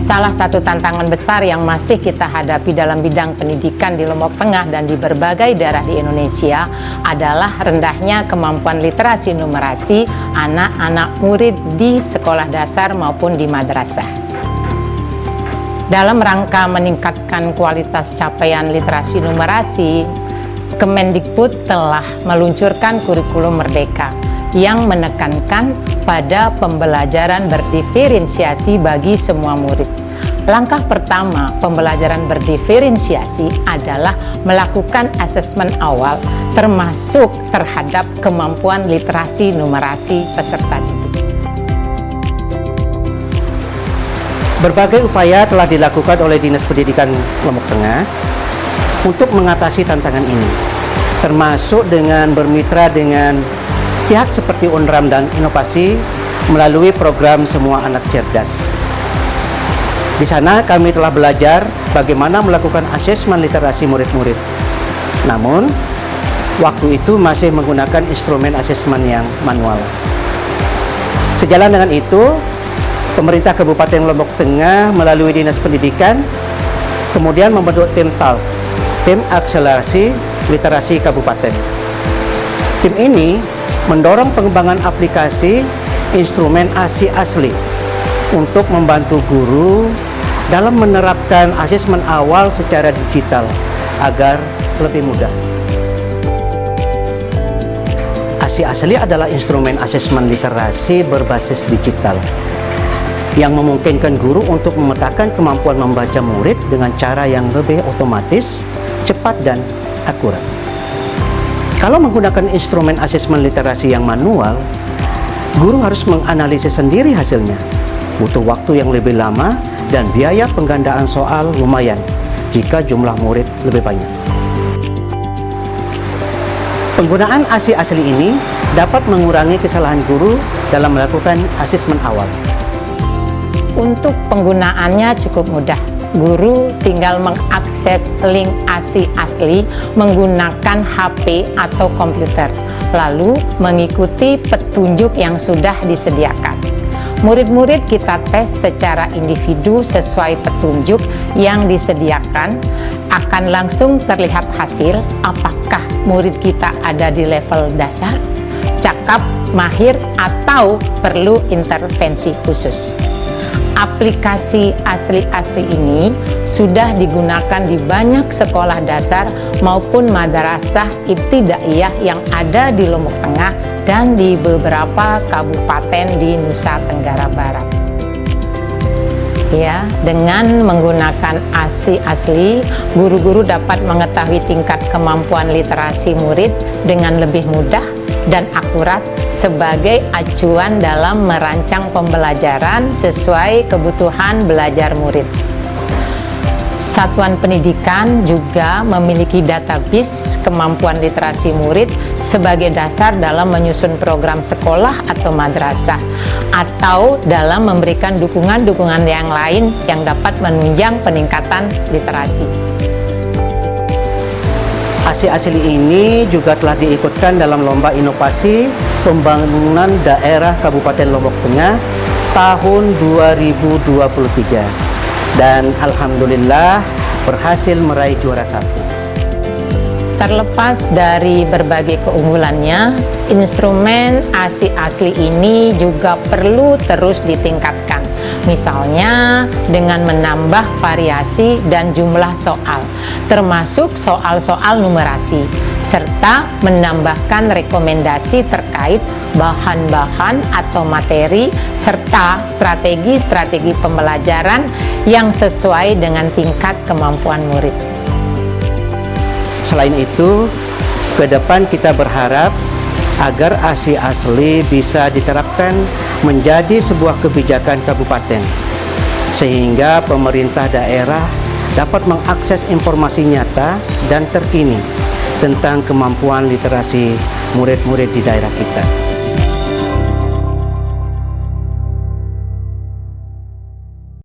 Salah satu tantangan besar yang masih kita hadapi dalam bidang pendidikan di Lombok Tengah dan di berbagai daerah di Indonesia adalah rendahnya kemampuan literasi numerasi anak-anak murid di sekolah dasar maupun di madrasah. Dalam rangka meningkatkan kualitas capaian literasi numerasi, Kemendikbud telah meluncurkan kurikulum Merdeka yang menekankan pada pembelajaran berdiferensiasi bagi semua murid. Langkah pertama pembelajaran berdiferensiasi adalah melakukan asesmen awal termasuk terhadap kemampuan literasi numerasi peserta didik. Berbagai upaya telah dilakukan oleh Dinas Pendidikan Lombok Tengah untuk mengatasi tantangan ini, termasuk dengan bermitra dengan pihak seperti UNRAM dan Inovasi melalui program Semua Anak Cerdas. Di sana kami telah belajar bagaimana melakukan asesmen literasi murid-murid. Namun, waktu itu masih menggunakan instrumen asesmen yang manual. Sejalan dengan itu, pemerintah Kabupaten Lombok Tengah melalui Dinas Pendidikan kemudian membentuk tim TALK, Tim Akselerasi Literasi Kabupaten. Tim ini mendorong pengembangan aplikasi instrumen ASI asli untuk membantu guru dalam menerapkan asesmen awal secara digital agar lebih mudah. ASI asli adalah instrumen asesmen literasi berbasis digital yang memungkinkan guru untuk memetakan kemampuan membaca murid dengan cara yang lebih otomatis, cepat, dan akurat. Kalau menggunakan instrumen asesmen literasi yang manual, guru harus menganalisis sendiri hasilnya. Butuh waktu yang lebih lama dan biaya penggandaan soal lumayan jika jumlah murid lebih banyak. Penggunaan ASI asli ini dapat mengurangi kesalahan guru dalam melakukan asesmen awal. Untuk penggunaannya cukup mudah. Guru tinggal mengakses link ASI asli menggunakan HP atau komputer, lalu mengikuti petunjuk yang sudah disediakan. Murid-murid kita tes secara individu sesuai petunjuk yang disediakan, akan langsung terlihat hasil apakah murid kita ada di level dasar, cakap, mahir, atau perlu intervensi khusus. Aplikasi asli ini sudah digunakan di banyak sekolah dasar maupun madrasah ibtidaiyah yang ada di Lombok Tengah dan di beberapa kabupaten di Nusa Tenggara Barat. Ya, dengan menggunakan ASI asli, guru-guru dapat mengetahui tingkat kemampuan literasi murid dengan lebih mudah dan akurat sebagai acuan dalam merancang pembelajaran sesuai kebutuhan belajar murid. Satuan pendidikan juga memiliki database kemampuan literasi murid sebagai dasar dalam menyusun program sekolah atau madrasah, atau dalam memberikan dukungan-dukungan yang lain yang dapat menunjang peningkatan literasi. ASI asli ini juga telah diikutkan dalam Lomba Inovasi Pembangunan Daerah Kabupaten Lombok Tengah tahun 2023 dan alhamdulillah berhasil meraih juara 1. Terlepas dari berbagai keunggulannya, instrumen ASI asli ini juga perlu terus ditingkatkan. Misalnya dengan menambah variasi dan jumlah soal, termasuk soal-soal numerasi, serta menambahkan rekomendasi terkait bahan-bahan atau materi, serta strategi-strategi pembelajaran yang sesuai dengan tingkat kemampuan murid. Selain itu, ke depan kita berharap agar ASI asli bisa diterapkan menjadi sebuah kebijakan kabupaten, sehingga pemerintah daerah dapat mengakses informasi nyata dan terkini tentang kemampuan literasi murid-murid di daerah kita.